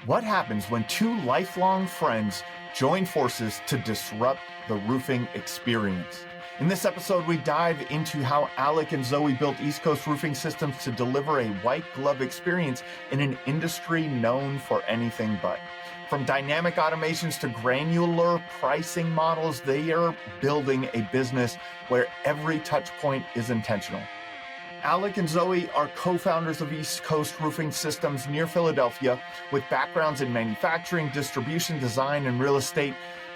What happens when two lifelong friends join forces to disrupt the roofing experience? In this episode, we dive into how Alec and Zoe built East Coast Roofing Systems to deliver a white glove experience in an industry known for anything but. From dynamic automations to granular pricing models, they are building a business where every touch point is intentional. Alec and Zoe are co-founders of East Coast Roofing Systems near Philadelphia with backgrounds in manufacturing, distribution, design, and real estate.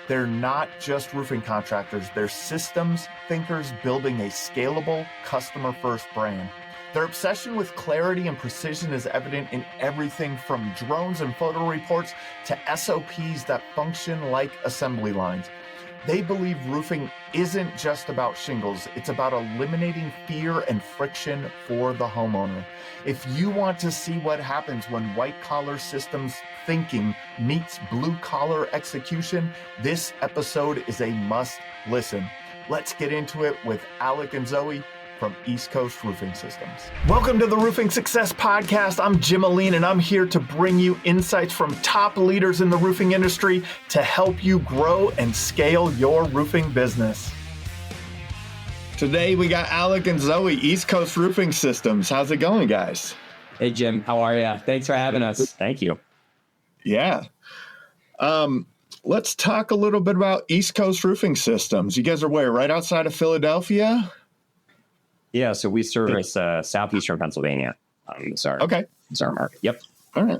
They're not just roofing contractors, they're systems thinkers building a scalable, customer-first brand. Their obsession with clarity and precision is evident in everything from drones and photo reports to SOPs that function like assembly lines. They believe roofing isn't just about shingles, it's about eliminating fear and friction for the homeowner. If you want to see what happens when white-collar systems thinking meets blue-collar execution, this episode is a must-listen. Let's get into it with Alec and Zoe from East Coast Roofing Systems. Welcome to the Roofing Success Podcast. I'm Jim Aline, and I'm here to bring you insights from top leaders in the roofing industry to help you grow and scale your roofing business. Today, we got Alec and Zoe, East Coast Roofing Systems. How's it going, guys? Hey, Jim. How are you? Thanks for having us. Thank you. Yeah. Let's talk a little bit about East Coast Roofing Systems. You guys are where? Right outside of Philadelphia? Yeah, so we service southeastern Pennsylvania. It's our market. Yep. All right.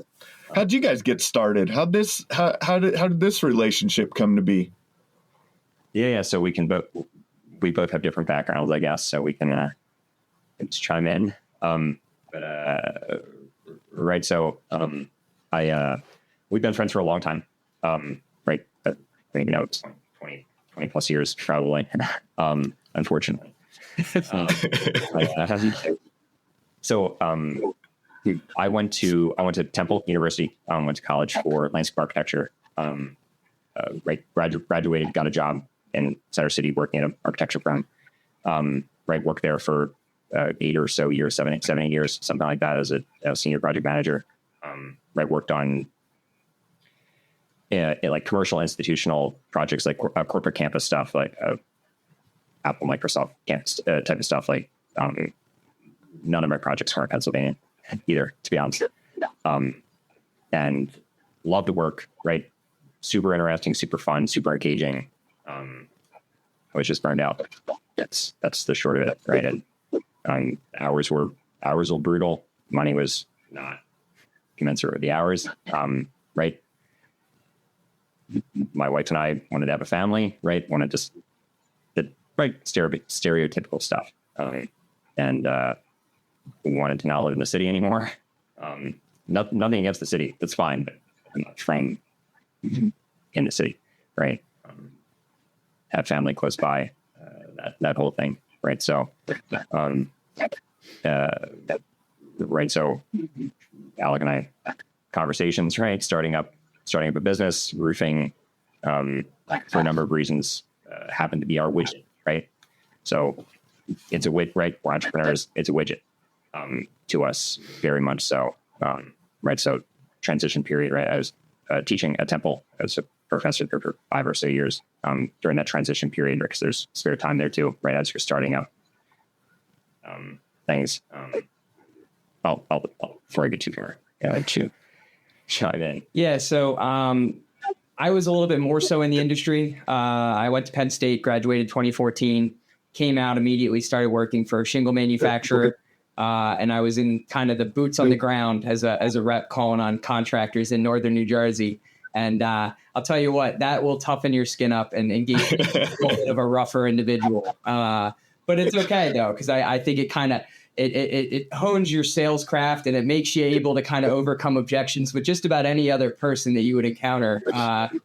How'd you guys get started? How did this relationship come to be? Yeah. So we both have different backgrounds, I guess. So we can just chime in. Right. So we've been friends for a long time. Right. Maybe 20 plus years probably. Unfortunately. So I went to Temple University. Went to college for landscape architecture. Graduated, got a job in Center City working at an architecture firm. Worked there for 8 or so years, 7, 8 years, something like that, as a senior project manager. Worked on like commercial institutional projects, like corporate campus stuff, like Apple, Microsoft campus type of stuff. Like none of my projects are in Pennsylvania either, to be honest. And love the work, right? Super interesting, super fun, super engaging. I was just burned out. That's the short of it, right? And hours were brutal. Money was not commensurate with the hours, right? My wife and I wanted to have a family, right? Stereotypical stuff. And wanted to not live in the city anymore. Nothing against the city. That's fine, but I'm not from in the city, right? Have family close by, that whole thing, right? So, right. So Alec and I conversations, right? Starting up a business, roofing, for a number of reasons, happened to be our widget. Right. So it's a widget, right? We're entrepreneurs. It's a widget, to us, very much so. Right. So transition period, right? I was teaching at Temple as a professor for 5 or so years, during that transition period, because there's spare time there too, right? As you're starting up, things. I'll before I get too far, to chime in. Yeah. So, I was a little bit more so in the industry. I went to Penn State, graduated 2014, came out immediately, started working for a shingle manufacturer. And I was in kind of the boots on the ground as a rep calling on contractors in northern New Jersey. And I'll tell you what, that will toughen your skin up and engage a little bit of a rougher individual. But it's okay, though, because I think it kind of it hones your sales craft, and it makes you able to kind of overcome objections with just about any other person that you would encounter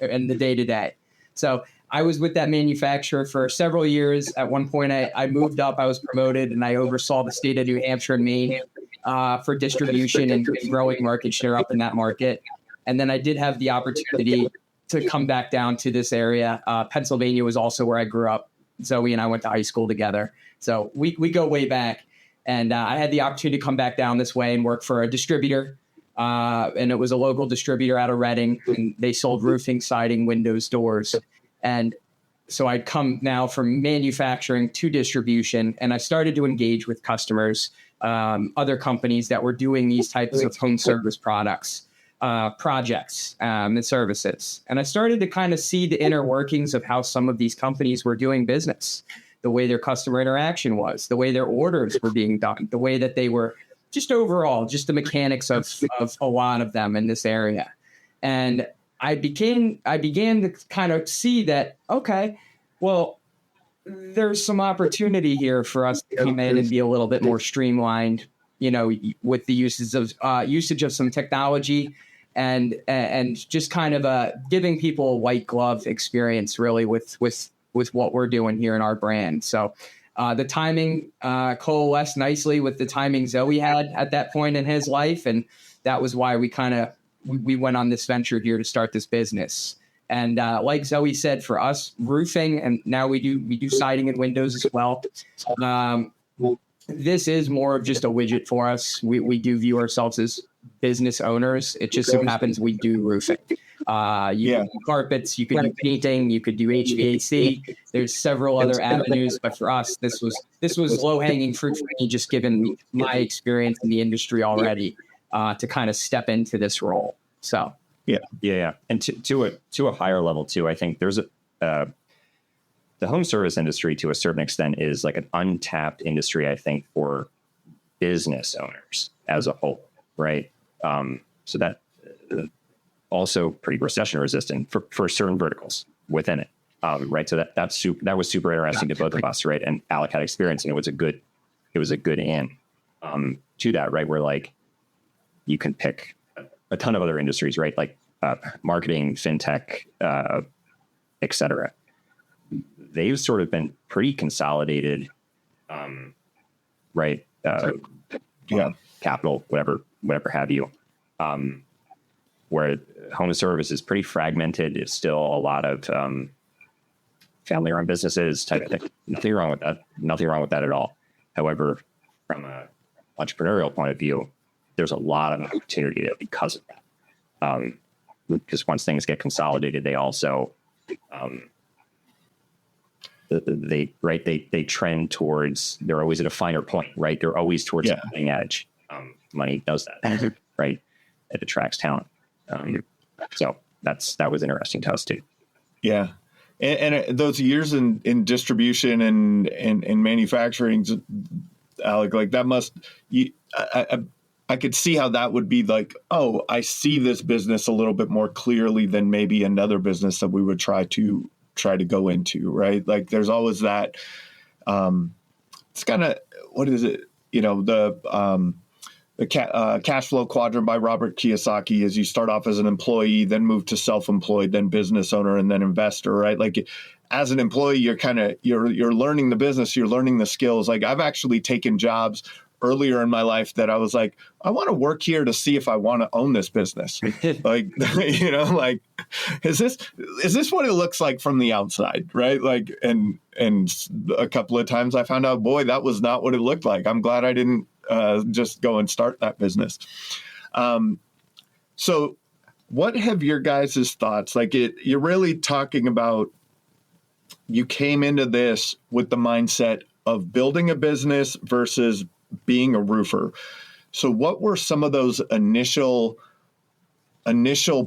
in the day-to-day. So I was with that manufacturer for several years. At one point, I moved up, I was promoted, and I oversaw the state of New Hampshire and Maine for distribution and growing market share up in that market. And then I did have the opportunity to come back down to this area. Pennsylvania was also where I grew up. Zoe and I went to high school together. So we go way back. And I had the opportunity to come back down this way and work for a distributor And it was a local distributor out of Reading, and they sold roofing, siding, windows, doors. And so I'd come now from manufacturing to distribution, and I started to engage with customers, other companies that were doing these types of home service projects, and services. And I started to kind of see the inner workings of how some of these companies were doing business, the way their customer interaction was, the way their orders were being done, the way that they were just overall, just the mechanics of a lot of them in this area. And I began to kind of see that, okay, well, there's some opportunity here for us to come in and be a little bit more streamlined, with the usage of some technology and just kind of giving people a white glove experience really with what we're doing here in our brand. So the timing coalesced nicely with the timing Zoe had at that point in his life. And that was why we went on this venture here to start this business. And like Zoe said, for us, roofing, and now we do siding and windows as well. This is more of just a widget for us. We do view ourselves as business owners. It just so happens we do roofing. You can do carpets, you could do painting, you could do HVAC. There's several other avenues, but for us, this was low hanging fruit for me, just given my experience in the industry already, to kind of step into this role. So. Yeah. And to a higher level too, I think there's the home service industry to a certain extent is like an untapped industry, I think, for business owners as a whole, right? So that also pretty recession resistant for certain verticals within it, right? So that was super interesting to both of us, right? And Alec had experience, and it was a good in to that, right? Where like you can pick a ton of other industries, right? Like marketing, fintech, et cetera. They've sort of been pretty consolidated, right? Capital, whatever have you. Where home service is pretty fragmented. It's still a lot of family-run businesses type of thing. Nothing wrong with that. Nothing wrong with that at all. However, from an entrepreneurial point of view, there's a lot of opportunity there because of that. Because once things get consolidated, they also they trend towards, they're always at a finer point, right? They're always towards the cutting edge. Money does that, right? It attracts talent. So that was interesting to us too. Yeah. And those years in distribution and manufacturing, Alec, like that I could see how that would be like, oh, I see this business a little bit more clearly than maybe another business that we would try to go into, right? Like there's always that, it's kind of, what is it? The cash flow quadrant by Robert Kiyosaki is you start off as an employee, then move to self-employed, then business owner, and then investor, right? Like as an employee, you're learning the business, you're learning the skills. Like I've actually taken jobs earlier in my life that I was like, I want to work here to see if I want to own this business. Like, like, is this what it looks like from the outside? Right. Like, and a couple of times I found out, boy, that was not what it looked like. I'm glad I didn't just go and start that business. So what have your guys' thoughts? Like you're really talking about, you came into this with the mindset of building a business versus being a roofer. So what were some of those initial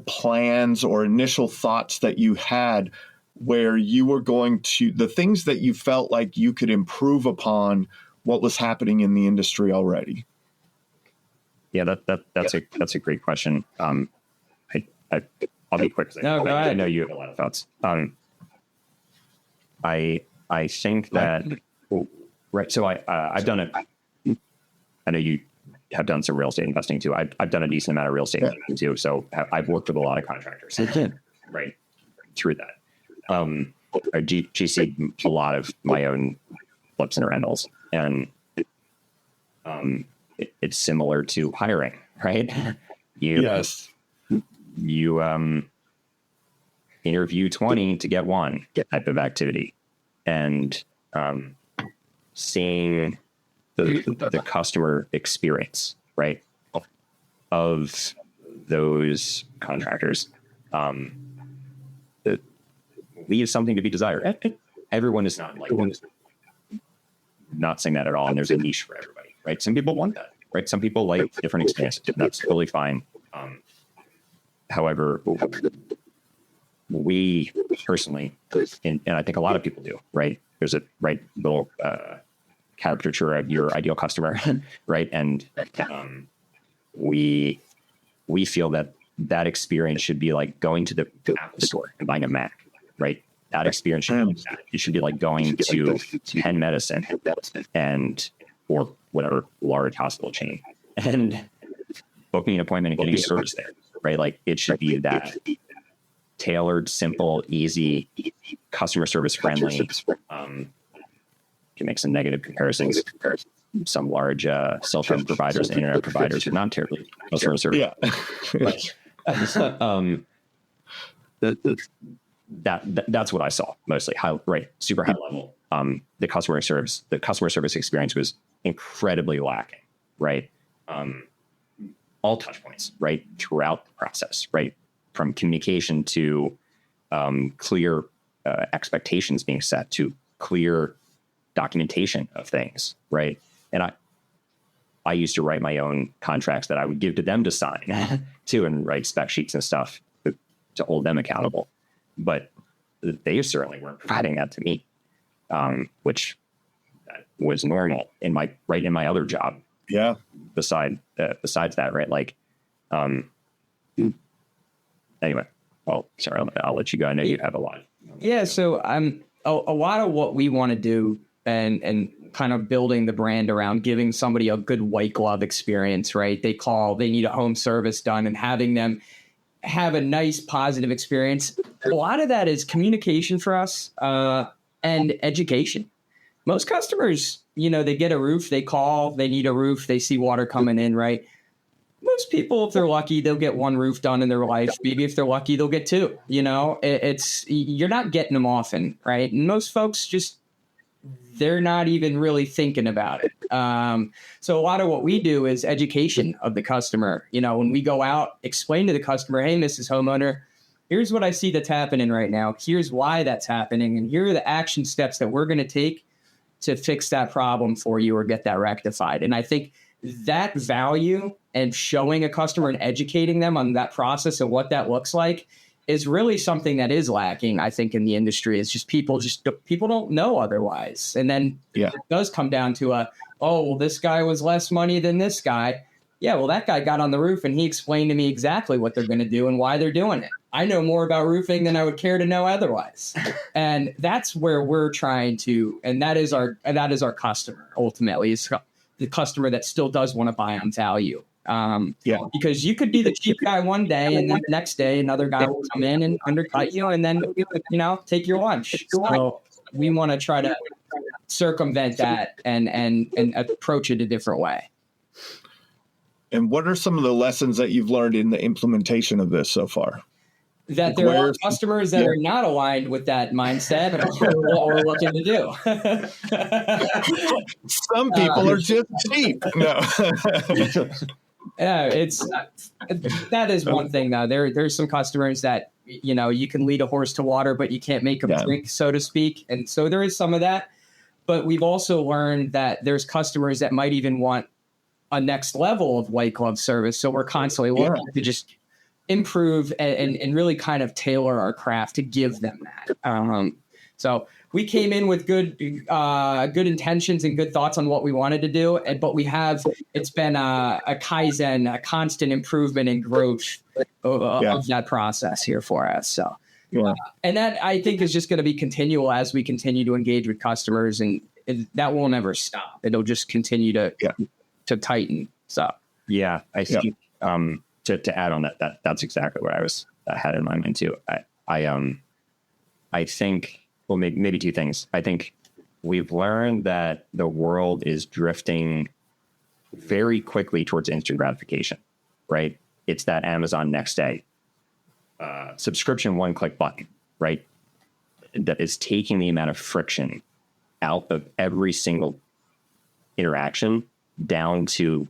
plans or initial thoughts that you had where you were going to, the things that you felt like you could improve upon what was happening in the industry already? Yeah, that's a great question. I'll be quick. I know you have a lot of thoughts. I think that, right. So I've done it. I know you have done some real estate investing too. I've done a decent amount of real estate investing too. So I've worked with a lot of contractors, right, through that. I GC'd a lot of my own flips and rentals, and it's similar to hiring, right? You interview 20 to get one type of activity, and seeing the customer experience, right? of those contractors leaves something to be desired. Everyone is not like that. Not saying that at all. And there's a niche for everybody, right? Some people want that, right? Some people like different experiences. That's totally fine. However, we personally, and I think a lot of people do, right? There's a little caricature of your ideal customer, right? And we feel that experience should be like going to the Apple store and buying a Mac, right? That experience should be like that. It should be like going to Penn Medicine or whatever large hospital chain and booking an appointment and getting service there, right? Like it should be that tailored, simple, easy, customer service friendly. Can make some negative comparisons. Some large cell phone providers and internet providers are not terribly customer service. Yeah. That's what I saw mostly. Super high level. The customer service experience was incredibly lacking, right? All touch points, right, throughout the process, right, from communication to clear expectations being set to clear documentation of things, right? And I used to write my own contracts that I would give to them to sign too, and write spec sheets and stuff to hold them accountable. But they certainly weren't providing that to me, which was normal in my other job. Yeah. Besides that, right? Like, anyway. Well, sorry, I'll let you go. I know you have a lot. Yeah. So a lot of what we want to do and kind of building the brand around giving somebody a good white glove experience, right? They need a home service done and having them have a nice positive experience. A lot of that is communication for us and education. Most customers, they get a roof, they call, they need a roof, they see water coming in, right? Most people, if they're lucky, they'll get one roof done in their life. Maybe if they're lucky, they'll get two. You're not getting them often, right? And most folks they're not even really thinking about it. So a lot of what we do is education of the customer. When we go out, explain to the customer, hey, Mrs. Homeowner, here's what I see that's happening right now. Here's why that's happening. And here are the action steps that we're going to take to fix that problem for you or get that rectified. And I think that value and showing a customer and educating them on that process and what that looks like is really something that is lacking, I think, in the industry. It's just people don't know otherwise. And then it does come down to this guy was less money than this guy. Yeah, well, that guy got on the roof and he explained to me exactly what they're going to do and why they're doing it. I know more about roofing than I would care to know otherwise. And that's where we're trying to, and that is our customer ultimately, is the customer that still does want to buy on value. Because you could be the cheap guy one day and then the next day another guy will come in and undercut you and then take your lunch. So we want to try to circumvent that and approach it a different way. And what are some of the lessons that you've learned in the implementation of this so far? That there are customers that are not aligned with that mindset and what we're looking to do. Some people are just cheap. No. Yeah, that is one thing though. There's some customers that you can lead a horse to water, but you can't make them drink, so to speak. And so there is some of that. But we've also learned that there's customers that might even want a next level of white glove service. So we're constantly looking to just improve and really kind of tailor our craft to give them that. So we came in with good intentions and good thoughts on what we wanted to do, but it's been a Kaizen, a constant improvement and growth of that process here for us. So, and that I think is just going to be continual as we continue to engage with customers, and that will never stop. It'll just continue to tighten. So, I think to add on that's exactly what I had in my mind too. I think. Well, maybe two things. I think we've learned that the world is drifting very quickly towards instant gratification, right? It's that Amazon next day subscription one-click button, right? That is taking the amount of friction out of every single interaction down to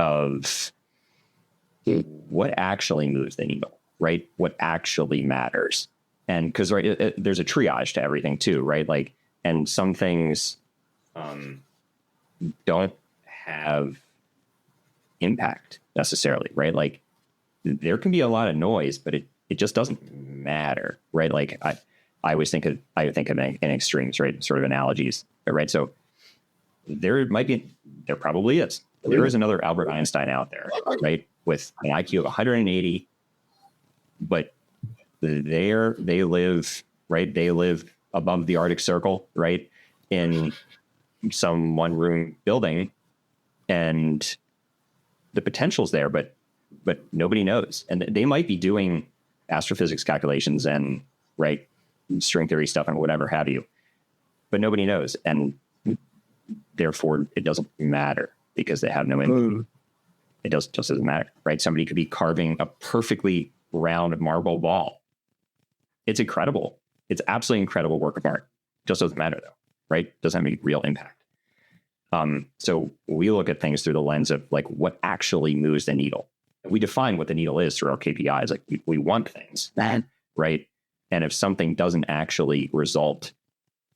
of what actually moves the needle, right? What actually matters. And because there's a triage to everything too, right? Like, and some things don't have impact necessarily, right? Like there can be a lot of noise, but it just doesn't matter, right? Like I always think of in extremes, right? Sort of analogies, right? So there probably is. There is another Albert Einstein out there, right? With an IQ of 180, but they live, right? They live above the Arctic Circle, right? In some one-room building, and the potential's there, but nobody knows. And they might be doing astrophysics calculations and right string theory stuff and whatever have you, but nobody knows, and therefore it doesn't matter because they have no input. It just doesn't matter, right? Somebody could be carving a perfectly round marble ball. It's incredible. It's absolutely incredible work of art. Just doesn't matter though, right? Doesn't have any real impact. So we look at things through the lens of like what actually moves the needle. We define what the needle is through our KPIs. Like we want things, right? And if something doesn't actually result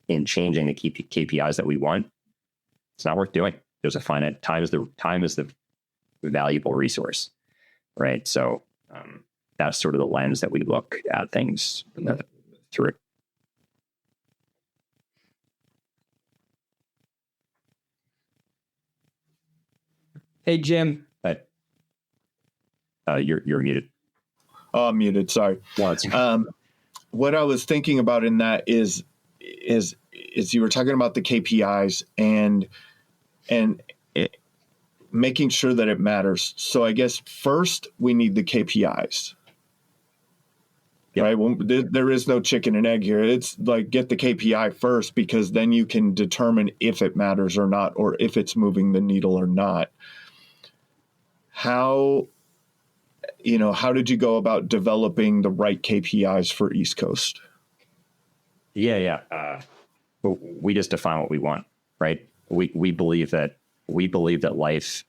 in changing the KPIs that we want, it's not worth doing. There's a finite time is the valuable resource, right? So that's sort of the lens that we look at things through. Hey, Jim. You're muted. Oh, I'm muted. Sorry. What I was thinking about in that is you were talking about the KPIs and making sure that it matters. So I guess first we need the KPIs. Yep. Right? Well, there is no chicken and egg here. It's like get the KPI first, because then you can determine if it matters or not, or if it's moving the needle or not. How did you go about developing the right KPIs for East Coast? Yeah. We just define what we want, right? We believe that life,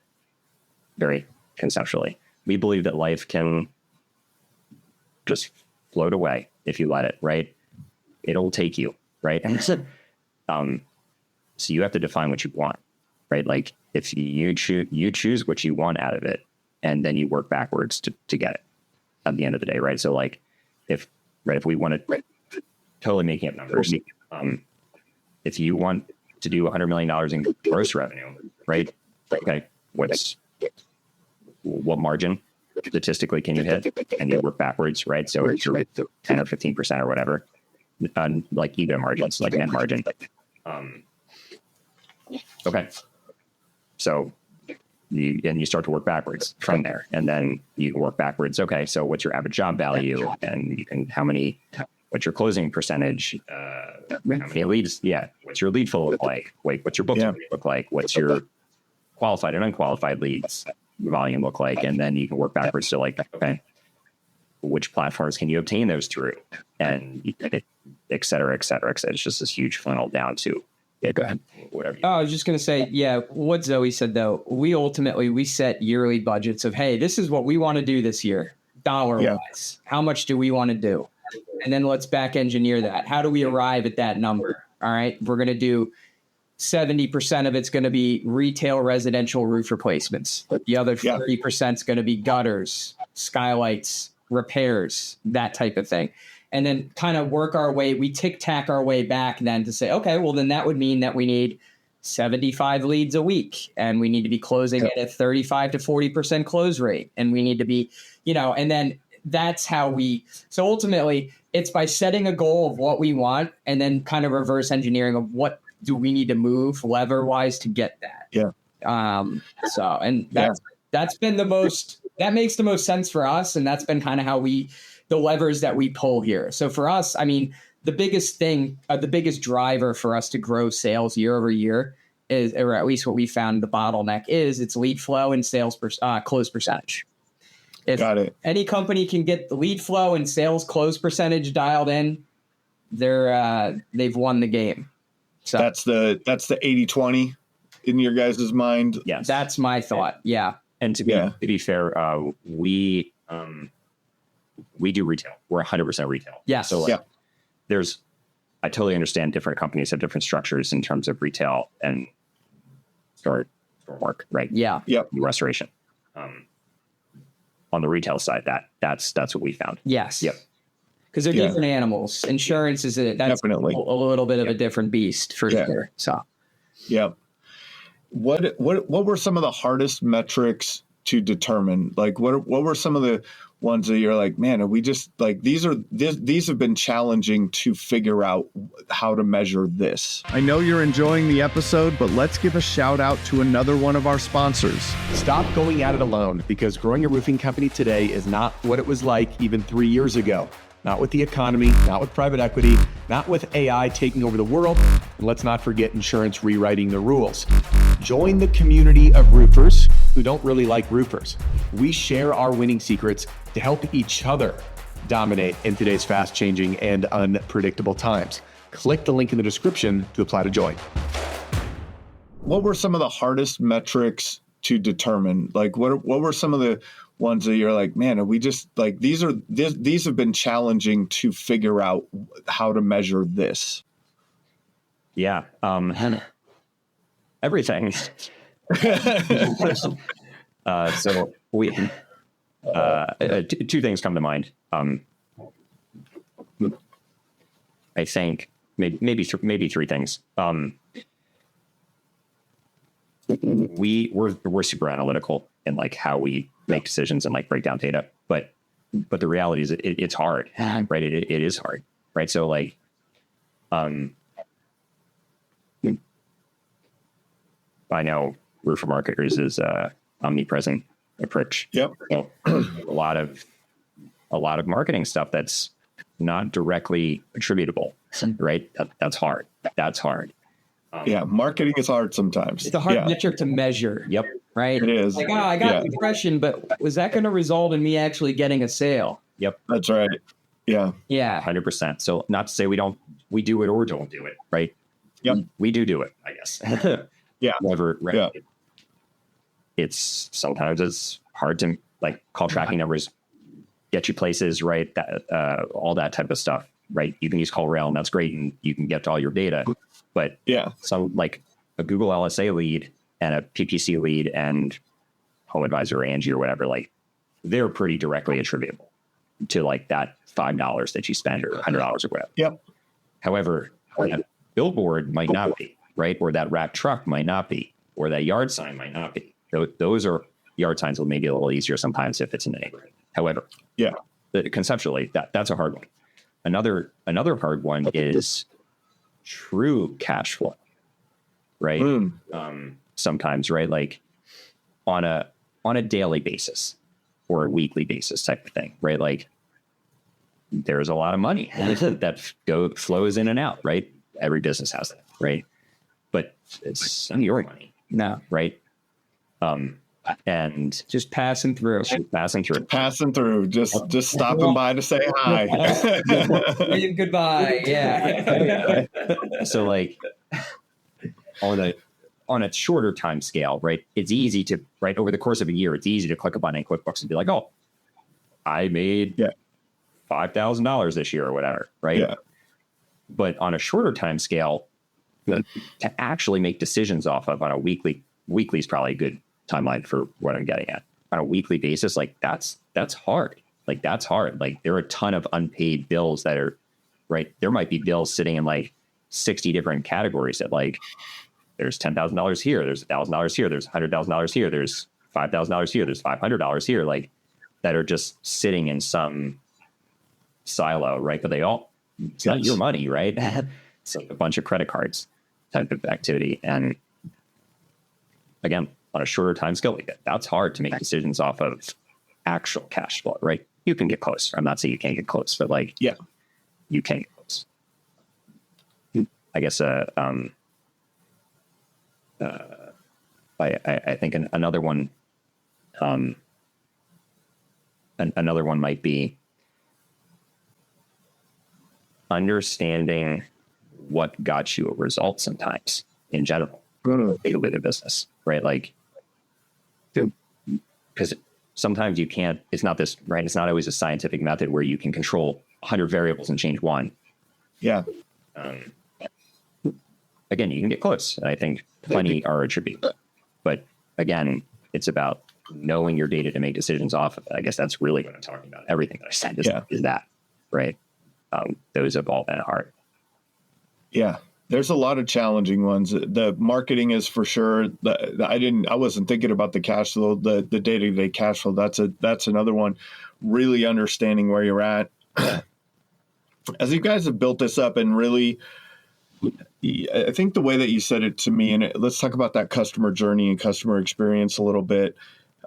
very conceptually, we believe that life can just float away if you let it, right? It'll take you, right? And so you have to define what you want, right? Like if you choose what you want out of it, and then you work backwards to get it at the end of the day, right? So like if we want to totally making up numbers, if you want to do $100 million in gross revenue, right? Okay, what margin statistically can you hit? And you work backwards, right? So it's 10 or 15% or whatever, like EBITDA margins, like net margin. Okay, so you start to work backwards from there, and then you work backwards. Okay, so what's your average job value, and what's your closing percentage? How many leads? Yeah, what's your lead flow look like? What's your book look like? What's your qualified and unqualified leads volume look like? And then you can work backwards to like, okay, which platforms can you obtain those through, and et cetera, et cetera, et cetera. It's just this huge funnel down to. Yeah, go ahead. Whatever. I was just going to say, yeah, what Zoe said, though, we set yearly budgets of, hey, this is what we want to do this year, dollar-wise. How much do we want to do? And then let's back engineer that. How do we arrive at that number? All right, we're going to do 70% of it's going to be retail residential roof replacements. The other 30% is going to be gutters, skylights, repairs, that type of thing. And then kind of work our way, we tic-tac our way back then to say, okay, well, then that would mean that we need 75 leads a week, and we need to be closing at a 35 to 40% close rate. And we need to be, and then that's how so ultimately it's by setting a goal of what we want and then kind of reverse engineering of what do we need to move lever wise to get that. Yeah. That's been that makes the most sense for us. And that's been kind of how the levers that we pull here. So for us, I mean, the biggest thing, the biggest driver for us to grow sales year over year is, or at least what we found the bottleneck is, it's lead flow and sales close percentage. If any company can get the lead flow and sales close percentage dialed in, they've won the game. So that's the 80-20 in your guys' mind. Yes, that's my thought. Yeah. And to be fair, we do retail. We're 100% retail. Yeah. So I totally understand different companies have different structures in terms of retail and store work, right? Yeah. Yep. Restoration. On the retail side, that's what we found. Yes. Yep. Because they're different animals. Insurance is that's Definitely a little bit of a different beast for sure. So, yeah. What were some of the hardest metrics to determine? Like, what were some of the ones that you're like, man, are we just like these have been challenging to figure out how to measure this? I know you're enjoying the episode, but let's give a shout out to another one of our sponsors. Stop going at it alone, because growing a roofing company today is not what it was like even 3 years ago. Not with the economy, not with private equity, not with AI taking over the world, and let's not forget insurance rewriting the rules. Join the community of roofers who don't really like roofers. We share our winning secrets to help each other dominate in today's fast-changing and unpredictable times. Click the link in the description to apply to join. What were some of the hardest metrics to determine? Like, what were some of the ones that you're like, man, are we just like these have been challenging to figure out how to measure this? Yeah. Everything. So we two things come to mind. I think maybe three things. We're super analytical in like how we make decisions and like break down data, but the reality is it's hard, right? It is hard, right? So like, I know roofer marketers is a omnipresent approach. Yep. So a lot of marketing stuff that's not directly attributable, right? That's hard. That's hard. Yeah, marketing is hard sometimes. It's a hard metric to measure. Yep. Right? It is. Like, I got impression, but was that going to result in me actually getting a sale? Yep. That's right. Yeah. Yeah. 100%. So not to say we do it or don't do it, right? Yep. We do it, I guess. Yeah. Whatever, right? Yeah. It's sometimes it's hard to like call tracking numbers, get you places, right? That all that type of stuff, right? You can use CallRail, and that's great, and you can get to all your data. But some like a Google LSA lead and a PPC lead and Home Advisor or Angie or whatever, like they're pretty directly attributable to like that $5 that you spend or $100 or whatever. Yep. However, that billboard might not be, right? Or that wrapped truck might not be, or that yard sign might not be. Those are yard signs will maybe a little easier sometimes if it's in the neighborhood. However, conceptually, that's a hard one. Another hard one is true cash flow, right? Sometimes, right? Like on a daily basis or a weekly basis type of thing, right? Like there's a lot of money that flows in and out, right? Every business has that, right? But it's not your money, No. right? And just passing through, just stopping by to say hi. wave goodbye. Yeah. So like on a shorter time scale, right? It's easy to, right, over the course of a year, it's easy to click a button in QuickBooks and be like, oh, I made $5,000 this year or whatever, right? Yeah. But on a shorter time scale, to actually make decisions off of on a weekly is probably a good timeline for what I'm getting at. On a weekly basis, like that's hard. Like that's hard. Like there are a ton of unpaid bills that are, right? There might be bills sitting in like 60 different categories that like, there's $10,000 here, there's $1,000 here, there's $100,000 here, there's $5,000 here, there's $500 here, like that are just sitting in some silo, right? But it's not your money, right? It's like a bunch of credit cards type of activity. And again, on a shorter time scale, like that's hard to make decisions off of actual cash flow, right? You can get close. I'm not saying you can't get close, but like, you can get close. I guess, I think another one, another one might be understanding what got you a result sometimes in general with a business, right? Like because sometimes you can't, it's not this, right? It's not always a scientific method where you can control 100 variables and change one. Yeah. Again, you can get close. I think plenty are attributed. But again, it's about knowing your data to make decisions off of it. I guess that's really what I'm talking about. Everything that I said is that, right? Those have all been hard. Yeah. There's a lot of challenging ones. The marketing is for sure. I wasn't thinking about the cash flow, the day-to-day cash flow. That's another one. Really understanding where you're at. As you guys have built this up and really, I think the way that you said it to me, and let's talk about that customer journey and customer experience a little bit.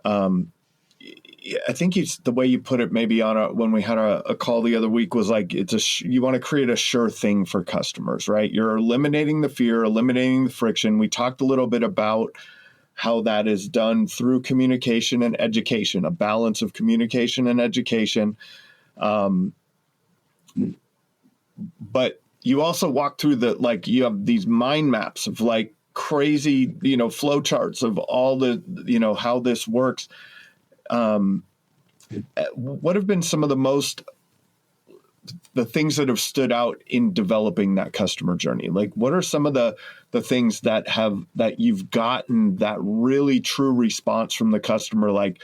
I think the way you put it, maybe when we had a call the other week, was like you want to create a sure thing for customers, right? You're eliminating the fear, eliminating the friction. We talked a little bit about how that is done through communication and education, a balance of communication and education. But you also walk through you have these mind maps of like crazy, flow charts of all the, how this works. What have been some of the things that have stood out in developing that customer journey? Like, what are some of the things that you've gotten that really true response from the customer? Like,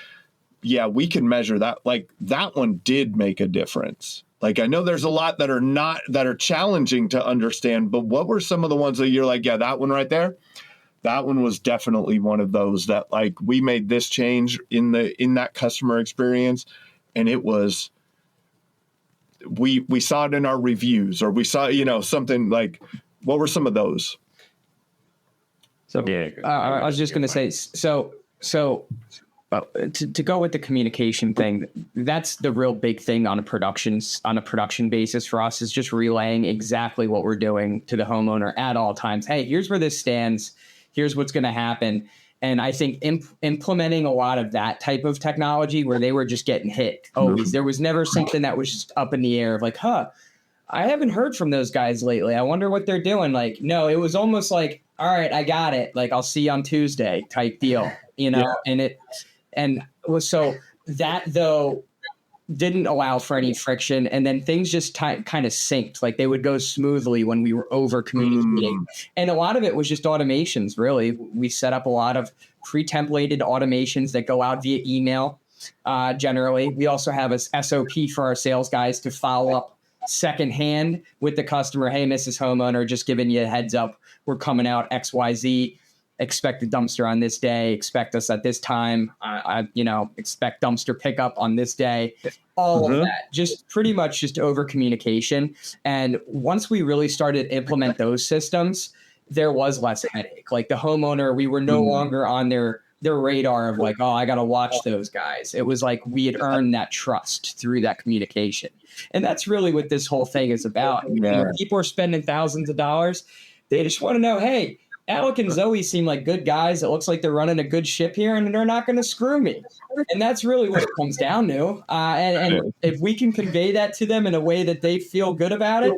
yeah, we can measure that. Like, that one did make a difference. Like, I know there's a lot that are challenging to understand, but what were some of the ones that you're like, yeah, that one right there? That one was definitely one of those that, like, we made this change in that customer experience, and it was, we saw it in our reviews, or we saw, something like, what were some of those? So I was just going to say, to go with the communication thing, that's the real big thing on a production basis for us, is just relaying exactly what we're doing to the homeowner at all times. Hey, here's where this stands. Here's what's going to happen. And I think implementing a lot of that type of technology where they were just getting hit always. There was never something that was just up in the air of like, I haven't heard from those guys lately. I wonder what they're doing. Like, no, it was almost like, all right, I got it. Like, I'll see you on Tuesday type deal, Yeah. And so that, though, didn't allow for any friction. And then things just kind of synced. Like, they would go smoothly when we were over communicating. And a lot of it was just automations, really. We set up a lot of pre-templated automations that go out via email, generally. We also have a SOP for our sales guys to follow up secondhand with the customer. Hey, Mrs. Homeowner, just giving you a heads up. We're coming out XYZ. Expect a dumpster on this day. Expect us at this time. Expect dumpster pickup on this day. All of that, just pretty much just over communication. And once we really started to implement those systems, there was less headache. Like, the homeowner, we were no longer on their radar of like, I got to watch those guys. It was like we had earned that trust through that communication. And that's really what this whole thing is about. Yeah. People are spending thousands of dollars. They just want to know, hey, Alec and Zoe seem like good guys. It looks like they're running a good ship here, and they're not going to screw me. And that's really what it comes down to. And if we can convey that to them in a way that they feel good about it,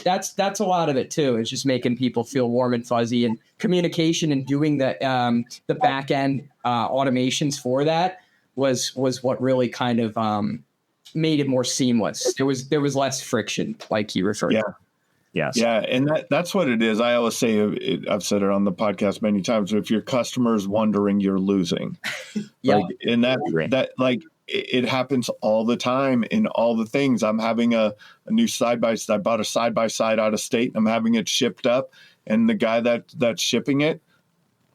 that's a lot of it too. It's just making people feel warm and fuzzy, and communication and doing the back end automations for that was what really kind of made it more seamless. There was less friction, like you referred to. Yes. Yeah. And that's what it is. I always say, I've said it on the podcast many times, if your customer's wondering, you're losing. And it happens all the time in all the things. I'm having a new side-by-side. I bought a side-by-side out of state. I'm having it shipped up. And the guy that's shipping it,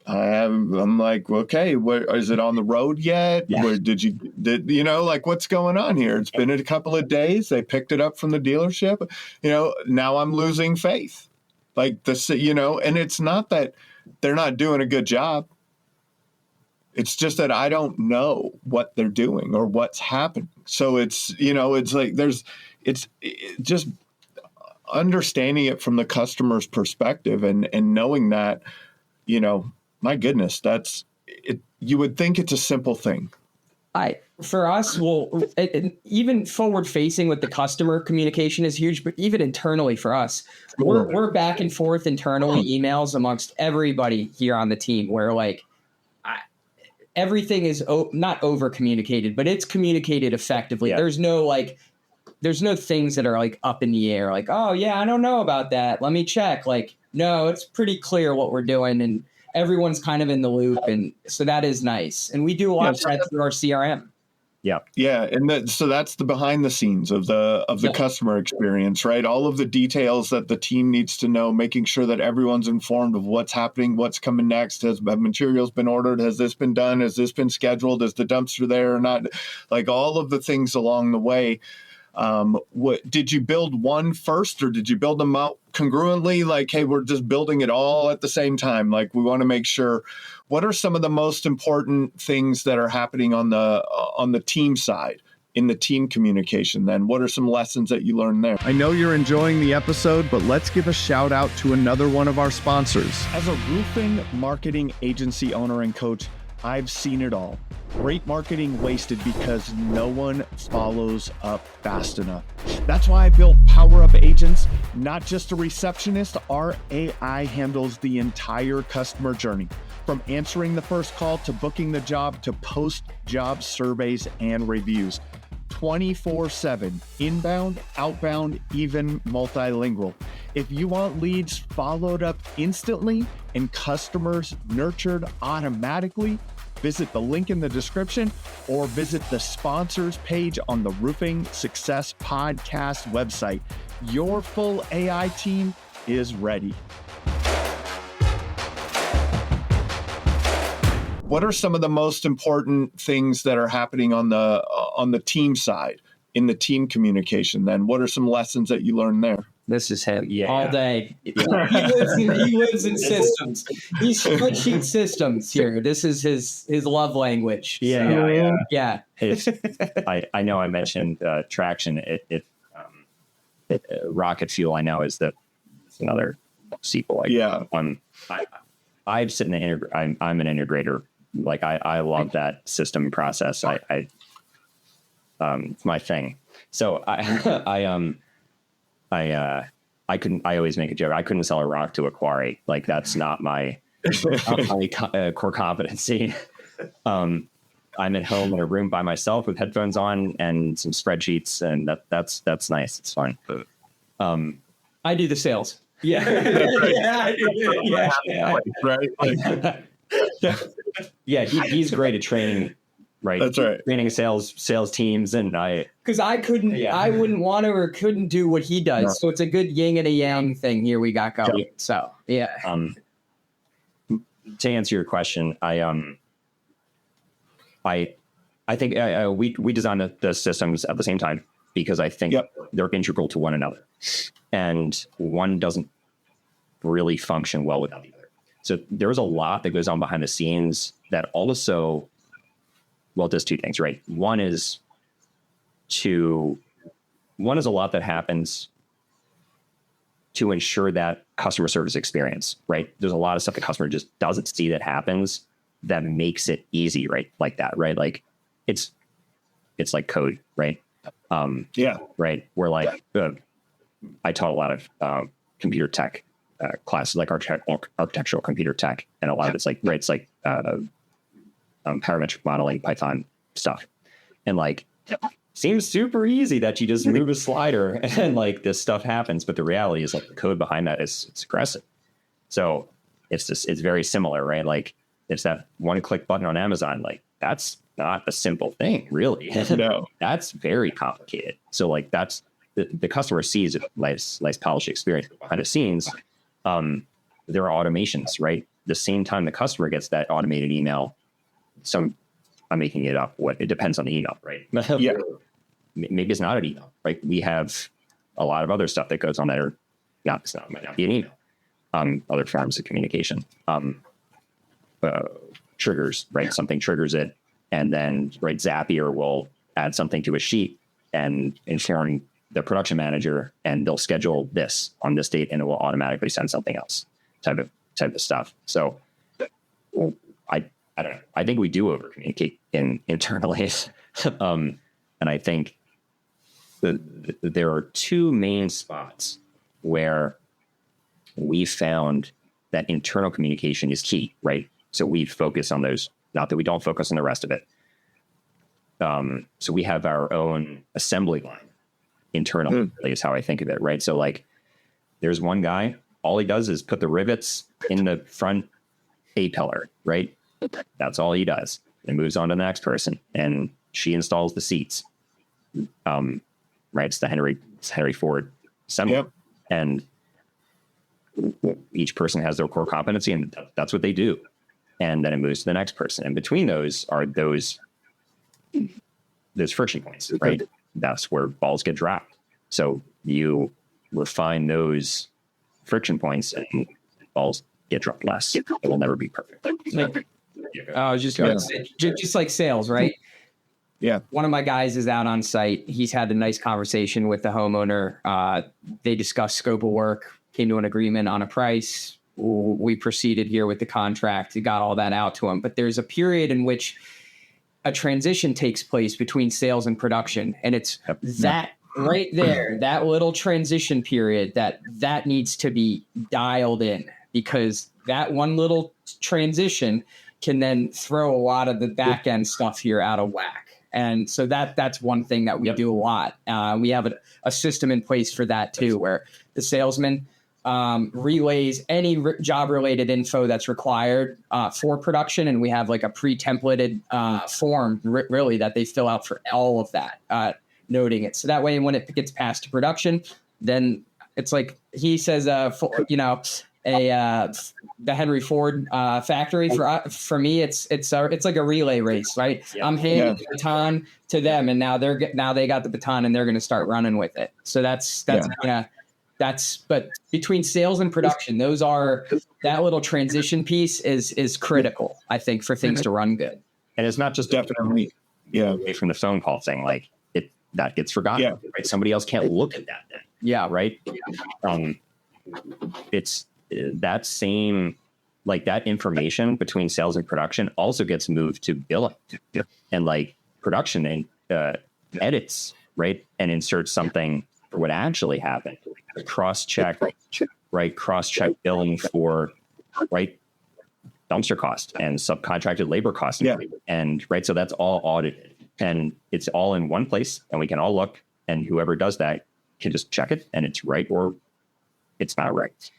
I'm like, okay, is it on the road yet? Yeah. Where what's going on here? It's been a couple of days. They picked it up from the dealership. Now I'm losing faith. Like this, and it's not that they're not doing a good job. It's just that I don't know what they're doing or what's happening. So it's like it's just understanding it from the customer's perspective and knowing that, my goodness, that's it. You would think it's a simple thing. For us, even forward facing with the customer, communication is huge, but even internally for us, we're back and forth internally emails amongst everybody here on the team where everything is not over communicated, but it's communicated effectively. Yeah. There's no things that are like up in the air, like, oh yeah, I don't know about that, let me check. Like, no, it's pretty clear what we're doing, and everyone's kind of in the loop, and so that is nice. And we do a lot of that through our CRM. Yeah, and so that's the behind the scenes of the customer experience, right? All of the details that the team needs to know, making sure that everyone's informed of what's happening, what's coming next. Have materials been ordered? Has this been done? Has this been scheduled? Is the dumpster there or not? Like all of the things along the way. What did you build one first, or did you build them out congruently? Like, hey, we're just building it all at the same time. Like, we want to make sure. What are some of the most important things that are happening on the team side, in the team communication? Then, what are some lessons that you learned there? I know you're enjoying the episode, but let's give a shout out to another one of our sponsors. As a roofing marketing agency owner and coach, I've seen it all. Great marketing wasted because no one follows up fast enough. That's why I built Power Up Agents, not just a receptionist. Our AI handles the entire customer journey, from answering the first call to booking the job to post-job surveys and reviews. 24/7, inbound, outbound, even multilingual. If you want leads followed up instantly and customers nurtured automatically, visit the link in the description or visit the sponsors page on the Roofing Success Podcast website. Your full AI team is ready. What are some of the most important things that are happening on the team side, in the team communication? Then, what are some lessons that you learned there? This is him all day. He lives in systems. He's spreadsheet systems here. This is his love language. Yeah. I know I mentioned traction. Rocket Fuel, I know, is another sequel. I sit in the I'm an integrator. Like I love that system process. It's my thing. So I always make a joke. I couldn't sell a rock to a quarry. Like that's not my core competency. I'm at home in a room by myself with headphones on and some spreadsheets, and that's nice. It's fun. I do the sales. Yeah. Right. Yeah, he's great at training. Right. That's right. Training sales teams, and because I wouldn't want to or couldn't do what he does. No. So it's a good yin and a yang thing here we got going. So yeah. To answer your question, I think we designed the systems at the same time because I think they're integral to one another, and one doesn't really function well without the other. So there's a lot that goes on behind the scenes that also, does two things, right? One is a lot that happens to ensure that customer service experience, right? There's a lot of stuff the customer just doesn't see that happens that makes it easy, right? Like that, right? Like it's like code, right? Right. Where like I taught a lot of computer tech classes, like architectural computer tech, and a lot of it's like, right, it's like parametric modeling, Python stuff, and like seems super easy that you just move a slider and like this stuff happens, but the reality is like the code behind that it's aggressive. So it's very similar, right? Like it's that one-click button on Amazon. Like that's not a simple thing, really. No, that's very complicated. So like that's the customer sees a nice polished experience behind the scenes. There are automations, right? The same time the customer gets that automated email, I'm making it up. It depends on the email, right? Yeah. Maybe it's not an email, right? We have a lot of other stuff that goes on that are might not be an email. Other forms of communication, triggers, right? Something triggers it, and then Zapier will add something to a sheet and inform the production manager, and they'll schedule this on this date, and it will automatically send something else type of stuff. So I don't know. I think we do over communicate internally. And I think there are two main spots where we found that internal communication is key, right? So we focus on those Not that we don't focus on the rest of it. So we have our own assembly line internally is how I think of it, right? So like there's one guy, all he does is put the rivets in the front A-pillar, right? That's all he does. And moves on to the next person, and she installs the seats. Right? It's the Henry Ford assembly. Yep. And each person has their core competency, and that's what they do. And then it moves to the next person. And between those are those friction points, right? That's where balls get dropped. So you refine those friction points, and balls get dropped less. It will never be perfect. I was just going to say, just like sales, right? Yeah. One of my guys is out on site. He's had a nice conversation with the homeowner. They discussed scope of work, came to an agreement on a price. We proceeded here with the contract. We got all that out to him. But there's a period in which a transition takes place between sales and production. And it's that right there, that little transition period that needs to be dialed in, because that one little transition can then throw a lot of the back end stuff here out of whack. And so that's one thing that we do a lot. We have a system in place for that too, where the salesman relays any job related info that's required for production. And we have like a pre-templated form really that they fill out for all of that, noting it. So that way, when it gets passed to production, then it's like he says, the Henry Ford factory for me, it's like a relay race, right? Yeah. I'm handing the baton to them, and now they got the baton and they're going to start running with it. So but between sales and production, that little transition piece is critical, I think, for things to run good. And it's not just definitely away from the phone call thing, like that gets forgotten, right? Somebody else can't look at that then. Yeah. Right. It's that same, like that information between sales and production also gets moved to billing and like production and edits, right? And insert something for what actually happened. Cross-check billing for, right, dumpster cost and subcontracted labor cost. Yeah. And right, so that's all audited and it's all in one place and we can all look, and whoever does that can just check it and it's right or it's not right.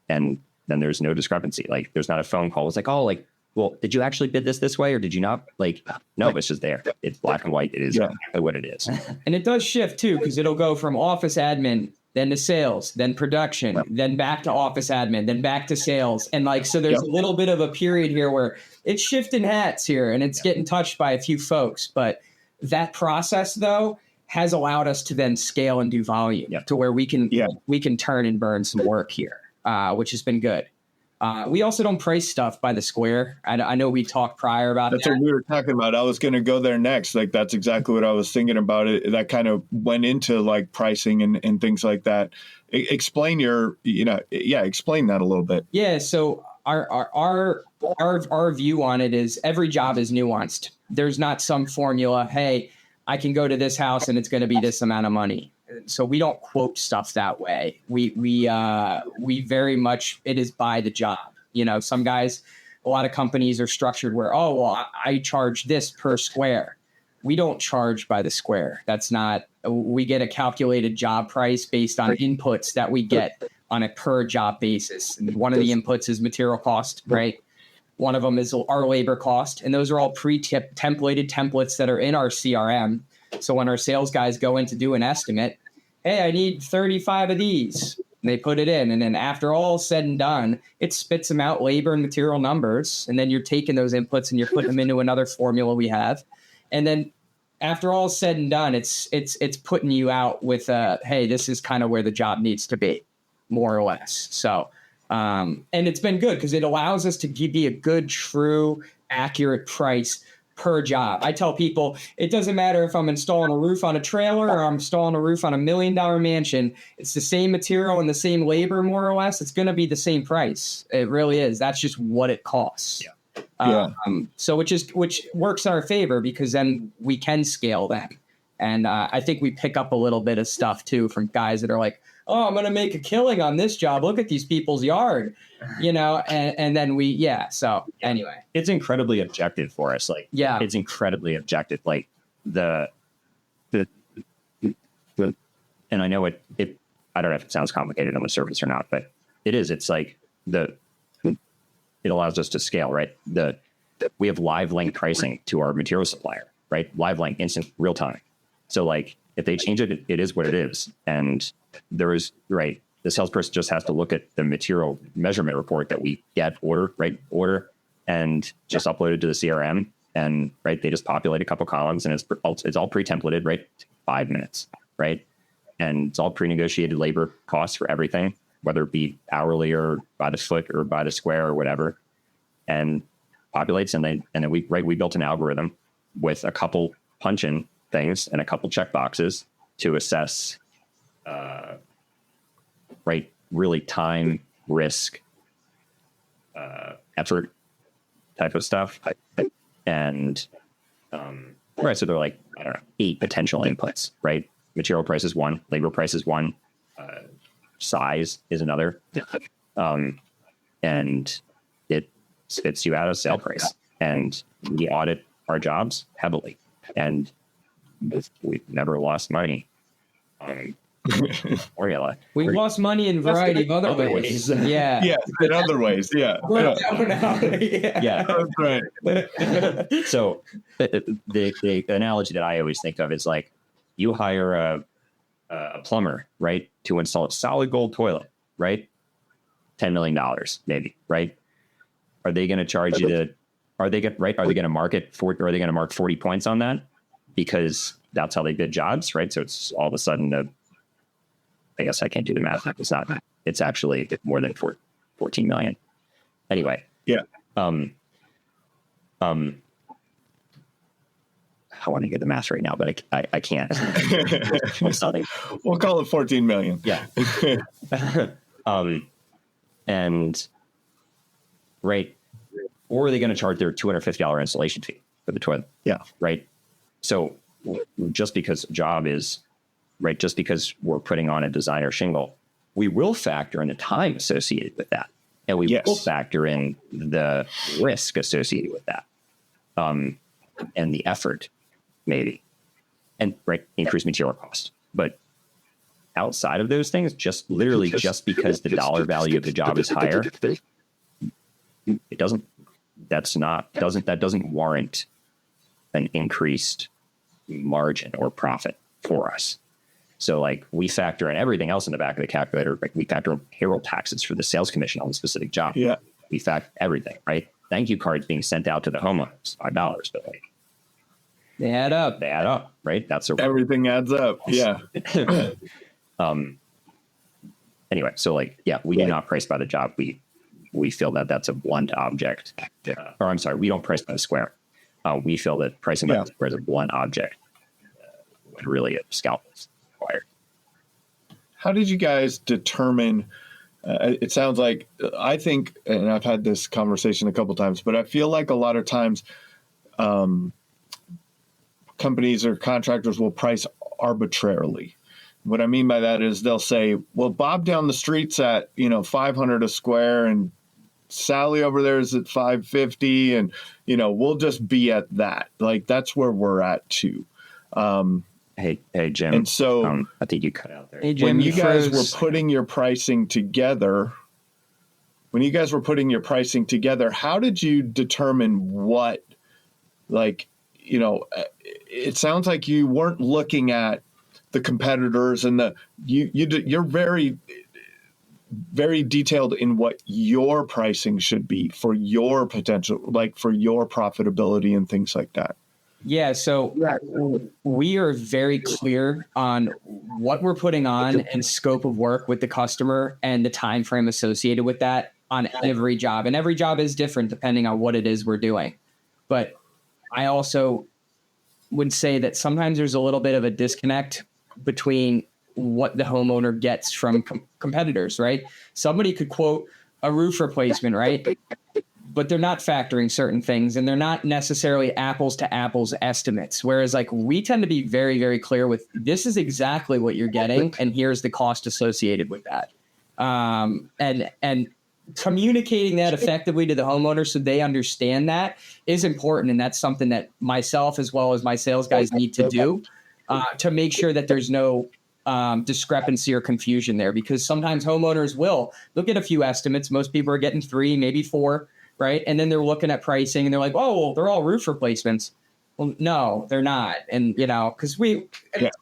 And then there's no discrepancy. Like there's not a phone call. It's like, oh, like, well, did you actually bid this way or did you not? Like, no, it's just there. It's black and white. It is exactly what it is. And it does shift too, because it'll go from office admin, then to sales, then production, then back to office admin, then back to sales. And like, so there's a little bit of a period here where it's shifting hats here and it's getting touched by a few folks. But that process though has allowed us to then scale and do volume to where we can turn and burn some work here. Which has been good. We also don't price stuff by the square. I know we talked prior about that. That's what we were talking about. I was going to go there next. Like, that's exactly what I was thinking about. It that kind of went into like pricing and things like that. Explain explain that a little bit. Yeah. So our view on it is every job is nuanced. There's not some formula. Hey, I can go to this house and it's going to be this amount of money. So we don't quote stuff that way. We very much, it is by the job. You know, some guys, a lot of companies are structured where, I charge this per square. We don't charge by the square. We get a calculated job price based on inputs that we get on a per job basis. And one of the inputs is material cost, right? One of them is our labor cost. And those are all pre-templated templates that are in our CRM. So when our sales guys go in to do an estimate, hey, I need 35 of these. And they put it in. And then after all said and done, it spits them out labor and material numbers. And then you're taking those inputs and you're putting them into another formula we have. And then after all said and done, it's putting you out with, hey, this is kind of where the job needs to be, more or less. So, and it's been good because it allows us to be a good, true, accurate price per job. I tell people it doesn't matter if I'm installing a roof on a trailer or I'm installing a roof on $1 million mansion. It's the same material and the same labor, more or less. It's going to be the same price. It really is. That's just what it costs. So which works in our favor because then we can scale that. And I think we pick up a little bit of stuff too from guys that are like, oh, I'm going to make a killing on this job. Look at these people's yard, and then so anyway. It's incredibly objective for us. Like, yeah, it's incredibly objective. Like the and I know it, I don't know if it sounds complicated on the surface or not, but it is. It's like it allows us to scale, right? We have live link pricing to our material supplier, right? Live link, instant, real time. So like if they change it, it is what it is. And the salesperson just has to look at the material measurement report that we get order, and just upload it to the CRM, and they just populate a couple columns, and it's all pre-templated, right? 5 minutes, right? And it's all pre-negotiated labor costs for everything, whether it be hourly or by the foot or by the square or whatever, and populates. And then we built an algorithm with a couple punch-in things and a couple check boxes to assess, really time, risk, effort type of stuff. And, so they're like, I don't know, 8 potential inputs, right? Material price is 1, labor price is 1, size is another. And it spits you out a sale price. And we audit our jobs heavily. And we've never lost money. Formula. We've lost money in a variety of other ways. Yeah. Yeah, in other ways. Yeah. Yeah. That's right. So the analogy that I always think of is like, you hire a plumber, right, to install a solid gold toilet, right? $10 million, maybe, right? Are they going to charge you are they going to mark 40 points on that? Because that's how they bid jobs, right? So it's all of a sudden I guess I can't do the math. It's actually more than 14 million. Anyway. Yeah. I want to get the math right now, but I can't. We'll call it 14 million. Yeah. And or are they going to charge their $250 installation fee for the toilet? Yeah. Right. So just because just because we're putting on a designer shingle, we will factor in the time associated with that. And we will factor in the risk associated with that. And the effort, maybe, and increased material cost. But outside of those things, just because the dollar value of the job is higher, that doesn't warrant an increased margin or profit for us. So we factor in everything else in the back of the calculator. We factor in payroll taxes for the sales commission on the specific job. Yeah. We factor everything, right? Thank you cards being sent out to the homeowners, $5, but they add up. Right? Everything adds up. Yeah. Anyway, so we do not price by the job. We feel that that's a blunt object. Or I'm sorry, we don't price by the square. We feel that pricing by the square is a blunt object when really a scalp is required. How did you guys determine? It sounds like, I think, and I've had this conversation a couple times, but I feel like a lot of times companies or contractors will price arbitrarily. What I mean by that is they'll say, well, Bob down the street's at, $500 a square, and Sally over there is at $550, and, we'll just be at that. That's where we're at too. Hey, Jim. And so I think you cut out there. Hey, Jim, when you guys froze. were putting your pricing together, how did you determine what, it sounds like you weren't looking at the competitors and you're very, very detailed in what your pricing should be for your potential, for your profitability and things like that. Yeah, so we are very clear on what we're putting on and scope of work with the customer and the time frame associated with that on every job. And every job is different depending on what it is we're doing. But I also would say that sometimes there's a little bit of a disconnect between what the homeowner gets from competitors, right? Somebody could quote a roof replacement, right? but they're not factoring certain things, and they're not necessarily apples to apples estimates. Whereas like we tend to be very, very clear with this is exactly what you're getting, and here's the cost associated with that. And communicating that effectively to the homeowner so they understand that is important. And that's something that myself as well as my sales guys need to do to make sure that there's no discrepancy or confusion there, because sometimes homeowners will look at a few estimates. Most people are getting 3, maybe 4, right? And then they're looking at pricing and they're like, oh, well, they're all roof replacements. Well, no, they're not. And, because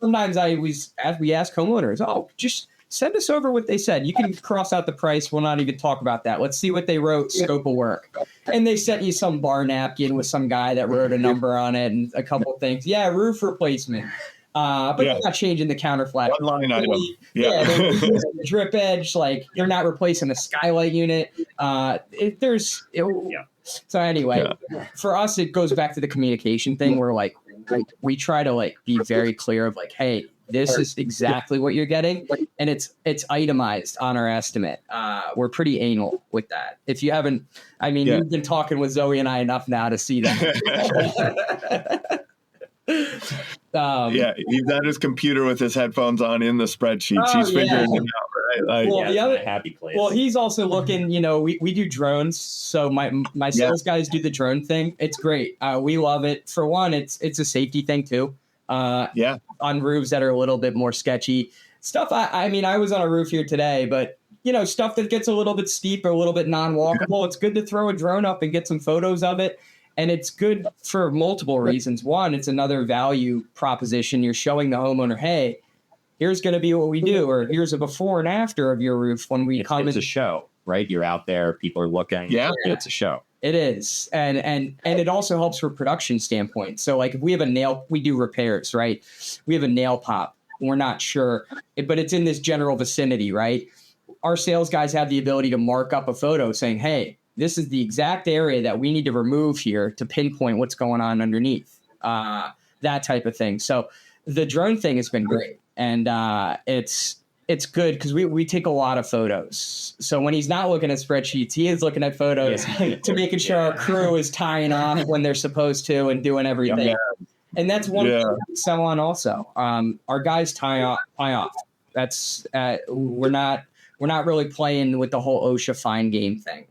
sometimes we ask homeowners, oh, just send us over what they said. You can cross out the price. We'll not even talk about that. Let's see what they wrote, scope of work. And they sent you some bar napkin with some guy that wrote a number on it and a couple of things. Yeah, roof replacement. But they're not changing the counterflat. One line item. They're the drip edge. Like you're not replacing the skylight unit. So anyway, for us, it goes back to the communication thing where like we try to like be very clear of like, hey, this is exactly what you're getting, and it's itemized on our estimate. We're pretty anal with that. If you haven't, you've been talking with Zoe and I enough now to see that. He's at his computer with his headphones on in the spreadsheet. She's figuring it out, right? Like, the other happy place. Well, he's also looking. We do drones, so my sales guys do the drone thing. It's great. We love it. For one, it's a safety thing too. On roofs that are a little bit more sketchy stuff. I was on a roof here today, but stuff that gets a little bit steep or a little bit non-walkable. It's good to throw a drone up and get some photos of it. And it's good for multiple reasons. One, it's another value proposition. You're showing the homeowner, hey, here's going to be what we do, or here's a before and after of your roof when we come in. It's a show, right? You're out there, people are looking. Yeah. It's a show. It is. And it also helps for production standpoint. So like if we have we do repairs, right? We have a nail pop. We're not sure, but it's in this general vicinity, right? Our sales guys have the ability to mark up a photo saying, hey, this is the exact area that we need to remove here to pinpoint what's going on underneath, that type of thing. So the drone thing has been great. And it's good because we take a lot of photos. So when he's not looking at spreadsheets, he is looking at photos to making sure our crew is tying off when they're supposed to and doing everything. Yeah. And that's one thing we sell on also. Our guys tie off. That's we're not really playing with the whole OSHA fine game thing.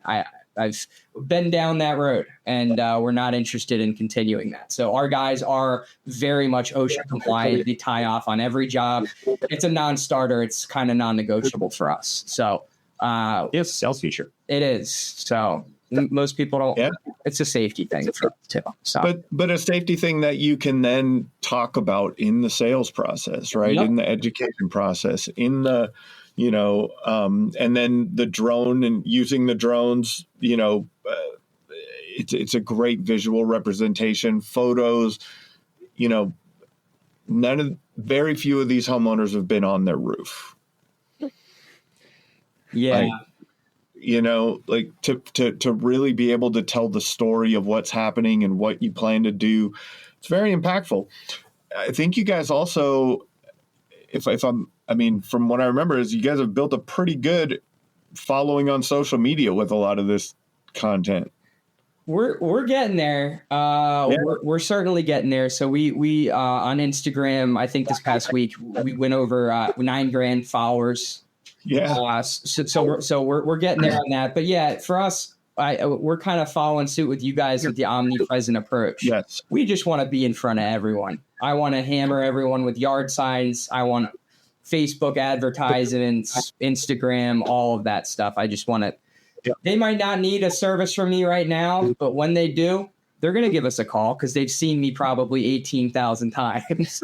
I've been down that road, and we're not interested in continuing that. So our guys are very much OSHA compliant. They tie off on every job. It's a non-starter. It's kind of non-negotiable for us. So it's a sales feature. It is. So most people don't. Yeah. It's a safety thing for us too. So. But a safety thing that you can then talk about in the sales process, right? Yep. In the education process, in the and then the drone and using the drones, it's a great visual representation, photos, very few of these homeowners have been on their roof. Yeah. To really be able to tell the story of what's happening and what you plan to do. It's very impactful. I think you guys also, from what I remember is you guys have built a pretty good following on social media with a lot of this content. We're getting there. We're certainly getting there. So we on Instagram, I think this past week we went over 9 grand followers. Yeah. So we're getting there on that. But yeah, for us, we're kind of following suit with you guys with the omnipresent approach. Yes. We just want to be in front of everyone. I want to hammer everyone with yard signs. I want Facebook advertisements, Instagram, all of that stuff. I just want to. Yeah. They might not need a service from me right now, but when they do, they're going to give us a call because they've seen me probably 18,000 times.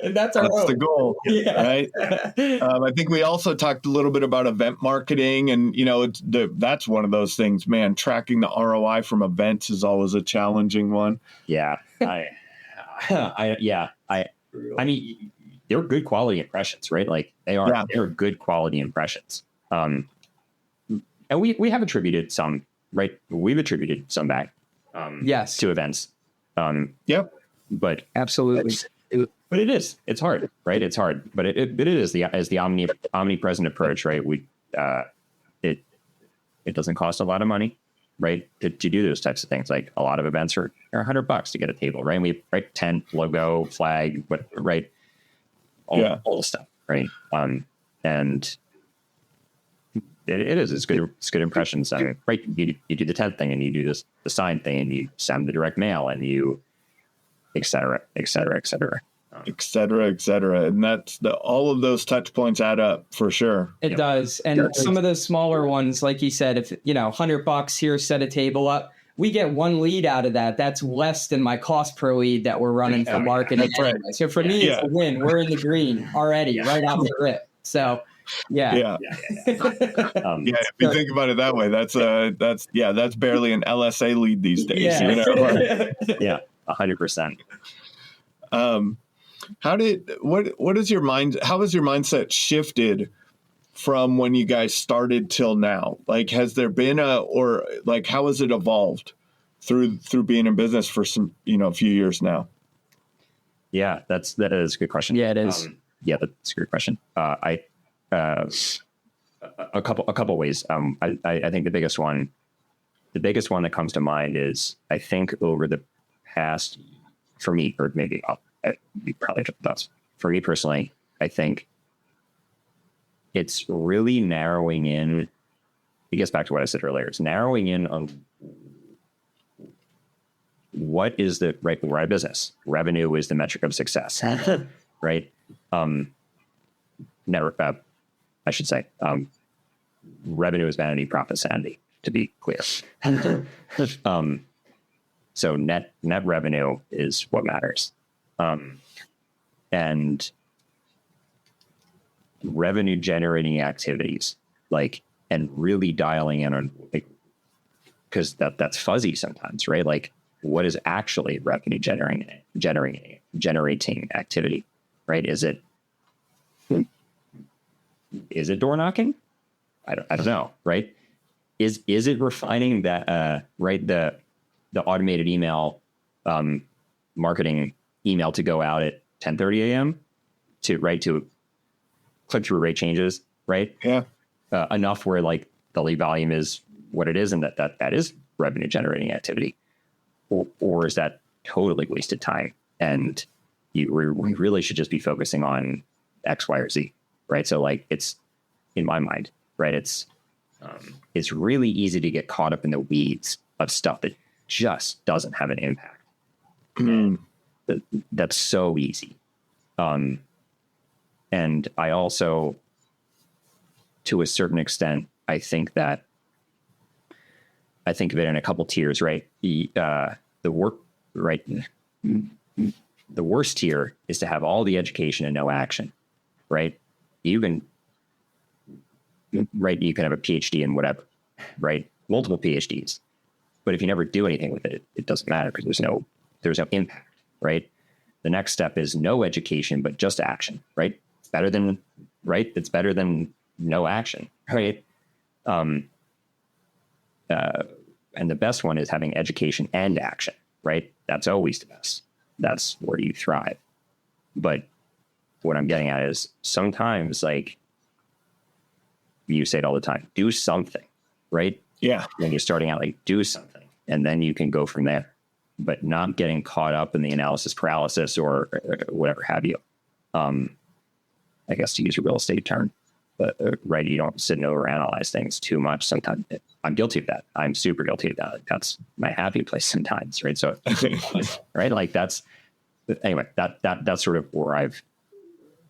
That's the goal, right? I think we also talked a little bit about event marketing, and that's one of those things. Man, tracking the ROI from events is always a challenging one. Yeah, I mean, they're good quality impressions, right? Like they're good quality impressions. And we have attributed some, right? We've attributed some back, to events. Yep. But absolutely. But it's hard, right? It's hard, but it is the omnipresent approach, right? It doesn't cost a lot of money. right? To do those types of things. Like a lot of events are $100 to get a table, right? And we write tent, logo, flag, right? All the stuff, right? And it's good impressions. I mean, right? You do the tent thing, and you do the sign thing, and you send the direct mail, and you et cetera, et cetera, et cetera. Et cetera, et cetera. And that's all of those touch points add up for sure. It does. And some of those smaller ones, like you said, if, $100 here, set a table up, we get one lead out of that. That's less than my cost per lead that we're running for marketing. Right. So for me, it's a win. We're in the green already, right out the rip. So if you think about it that way, that's barely an LSA lead these days. Yeah. Yeah, 100%. How has your mindset shifted from when you guys started till now? Like, has there been how has it evolved through being in business for some, few years now? Yeah, that is a good question. Yeah, it is. That's a great question. A couple ways. I think the biggest one that comes to mind is, I think over the past, for me, or maybe you probably took thoughts. For me personally, I think it's really narrowing in. It gets back to what I said earlier. It's narrowing in on what is the right business. Revenue is the metric of success, right? I should say, revenue is vanity, profit sanity, to be clear. So net revenue is what matters. And revenue generating activities, and really dialing in on, because that's fuzzy sometimes, right? Like, what is actually revenue generating activity, right? Is it door knocking? I don't know, right? Is it refining that, right? The automated email, marketing email to go out at 10:30 a.m. to click through rate changes, right? Yeah. Enough where the lead volume is what it is, and that is revenue generating activity, or is that totally wasted time? And we really should just be focusing on X, Y, or Z, right? So it's, in my mind, right? It's really easy to get caught up in the weeds of stuff that just doesn't have an impact. That's so easy. And I also, to a certain extent, I think of it in a couple tiers, right? The worst tier is to have all the education and no action, right? You can have a PhD in whatever, right? Multiple PhDs, but if you never do anything with it, it doesn't matter because there's no impact, right? The next step is no education, but just action, right? It's better than no action, right? And the best one is having education and action, right? That's always the best. That's where you thrive. But what I'm getting at is sometimes, you say it all the time, do something, right? Yeah. When you're starting out, do something, and then you can go from there, but not getting caught up in the analysis paralysis or whatever have you. I guess to use a real estate term, but right, you don't sit and overanalyze things too much. Sometimes I'm guilty of that. I'm super guilty of that. That's my happy place sometimes, right? So, right, that's sort of where I've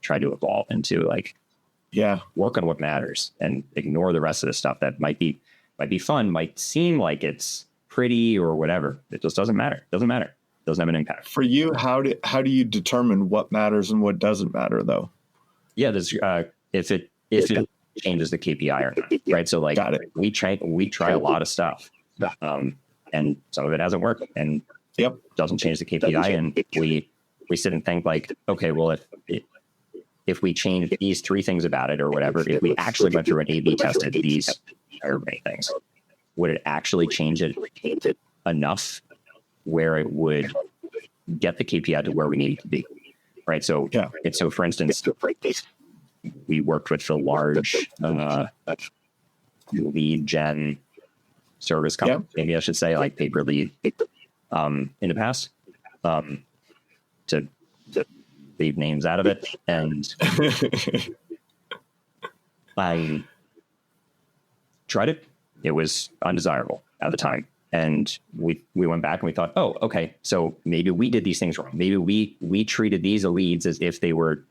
tried to evolve into, work on what matters and ignore the rest of the stuff that might be fun, might seem like it's pretty or whatever. It just doesn't matter. Doesn't have an impact. For you, how do you determine what matters and what doesn't matter, though? Yeah, there's if it changes the KPI or not, right? So Got it. we try a lot of stuff, and some of it hasn't worked, and doesn't change the KPI, and we sit and think okay, well, if we change these three things about it or whatever, if we actually went through an A/B tested these or many things, would it actually change it enough where it would get the KPI to where we need it to be? Right. So, so for instance, we worked with the large lead gen service company, maybe I should say, like paper lead in the past, to leave names out of it. And I tried it. It was undesirable at the time. And we went back and we thought, oh, okay, so maybe we did these things wrong. Maybe we treated these leads as if they were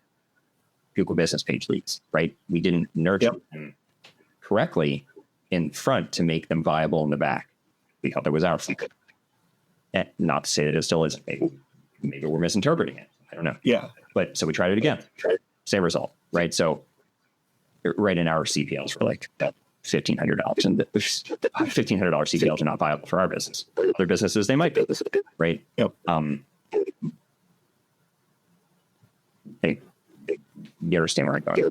Google business page leads, right? We didn't nurture them correctly in front to make them viable in the back. We thought that was our fault. And not to say that it still isn't. Maybe we're misinterpreting it. I don't know. Yeah. But so we tried it again. Same result, right? So right in our CPLs were like $1,500, and $1,500 CPLs are not viable for our business. Other businesses, they might be, right? Yep. Hey, you understand where I'm going?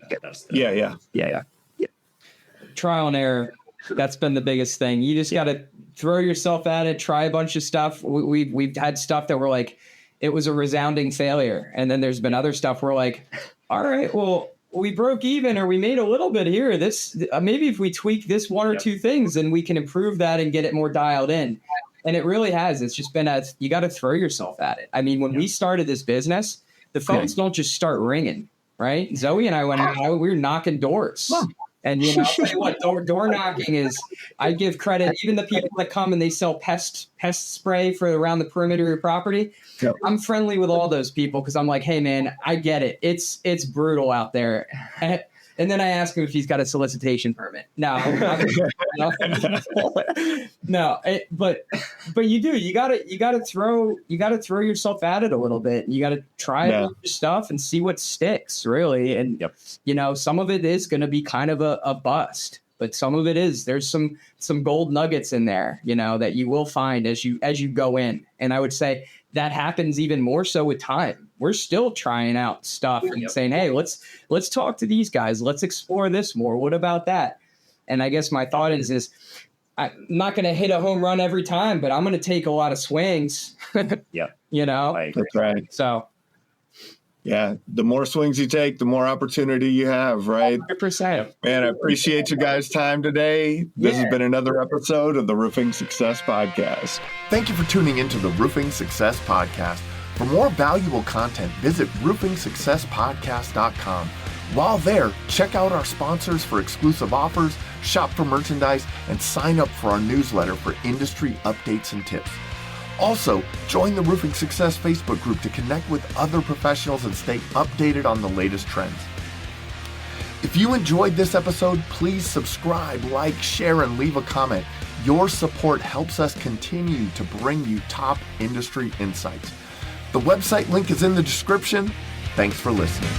Yeah. Trial and error. That's been the biggest thing. You just got to throw yourself at it, try a bunch of stuff. We've had stuff that we're like, it was a resounding failure. And then there's been other stuff where like, all right, well, we broke even, or we made a little bit here. This maybe if we tweak this one or two things, then we can improve that and get it more dialed in. And it really has. It's just been you got to throw yourself at it. I mean, when we started this business, the phones don't just start ringing, right? Zoe and I went out, we were knocking doors. And, you know, I'll tell you what, door knocking is, I give credit, even the people that come and they sell pest spray for around the perimeter of your property. Yep. I'm friendly with all those people because I'm like, hey, man, I get it. It's brutal out there. And then I ask him if he's got a solicitation permit. No, but you do. You gotta throw yourself at it a little bit. You gotta try your stuff and see what sticks, really. And you know, some of it is going to be kind of a bust, but some of it is. There's some gold nuggets in there, you know, that you will find as you go in. And I would say that happens even more so with time. We're still trying out stuff and saying, hey, let's talk to these guys. Let's explore this more. What about that? And I guess my thought is I'm not going to hit a home run every time, but I'm going to take a lot of swings. You know, that's right. So, yeah, the more swings you take, the more opportunity you have, right? 100%. Man, I appreciate you guys' time today. This has been another episode of the Roofing Success Podcast. Thank you for tuning into the Roofing Success Podcast. For more valuable content, visit roofingsuccesspodcast.com. While there, check out our sponsors for exclusive offers, shop for merchandise, and sign up for our newsletter for industry updates and tips. Also, join the Roofing Success Facebook group to connect with other professionals and stay updated on the latest trends. If you enjoyed this episode, please subscribe, like, share, and leave a comment. Your support helps us continue to bring you top industry insights. The website link is in the description. Thanks for listening.